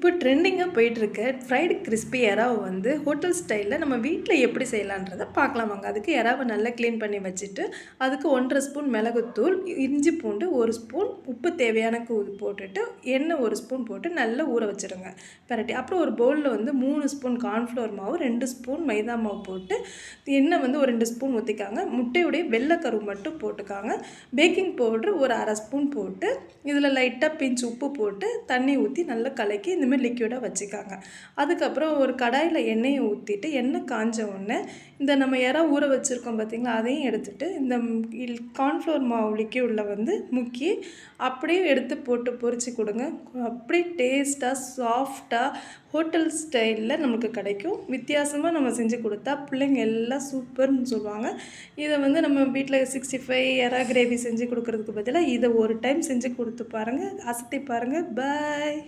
இப்போ ட்ரெண்டிங்கா போயிட்டுருக்க fried crispy எறாவ வந்து ஹோட்டல் ஸ்டைல்ல நம்ம வீட்ல எப்படி செய்யலான்றத பார்க்கலாம் வாங்க. அதுக்கு எறாவ நல்லா கிளீன் பண்ணி வச்சுட்டு, அதுக்கு 1 1/2 ஸ்பூன் மிளகுத்தூள், இஞ்சி பூண்டு 1 ஸ்பூன், உப்பு தேவையானக்கு போட்டுட்டு, எண்ணெய் 1 ஸ்பூன் போட்டு நல்லா ஊற வச்சுருங்க. பெரட்டி அப்புறம் ஒரு பவுல்ல வந்து 3 ஸ்பூன் கார்ன்ஃப்ளவர் மாவு, 2 ஸ்பூன் மைதா மாவு போட்டு, எண்ணெய் வந்து ஒரு 2 ஸ்பூன் ஊத்திக்காங்க. முட்டையுடைய வெள்ளை கரு மட்டும் போட்டுக்காங்க. பேக்கிங் பவுடர் ஒரு 1/2 ஸ்பூன் போட்டு, இதில லைட்டா பிஞ்ச் உப்பு போட்டு, தண்ணி ஊத்தி நல்லா கலக்கி இந்த மாதிரி லிக்விடா வச்சுக்காங்க. அதுக்கப்புறம் ஒரு கடாயில எண்ணெயை ஊத்திட்டு, எண்ணெய் காஞ்ச உடனே இந்த நம்ம எறா ஊற வச்சிருக்கோம் பார்த்தீங்களா, அதையும் எடுத்துட்டு இந்த கார்ன்ஃப்ளவர் மாவு லிக்விட்ல வந்து முக்கி அப்படியே எடுத்து போட்டு பொரிச்சு கொடுங்க. அப்படியே டேஸ்ட்டா, சாஃப்ட்டா ஹோட்டல் ஸ்டைல்ல நமக்கு கிடைக்கும். வித்தியாசமா நம்ம செஞ்சு கொடுத்தா பிள்ளைங்க எல்லாம் சூப்பர்ன்னு சொல்லுவாங்க. இதை வந்து நம்ம வீட்டில் 65 எறா கிரேவி செஞ்சு கொடுக்கறதுக்கு பதிலாக இதை ஒரு டைம் செஞ்சு கொடுத்து பாருங்கள். அசத்தி பாருங்கள். பாய்.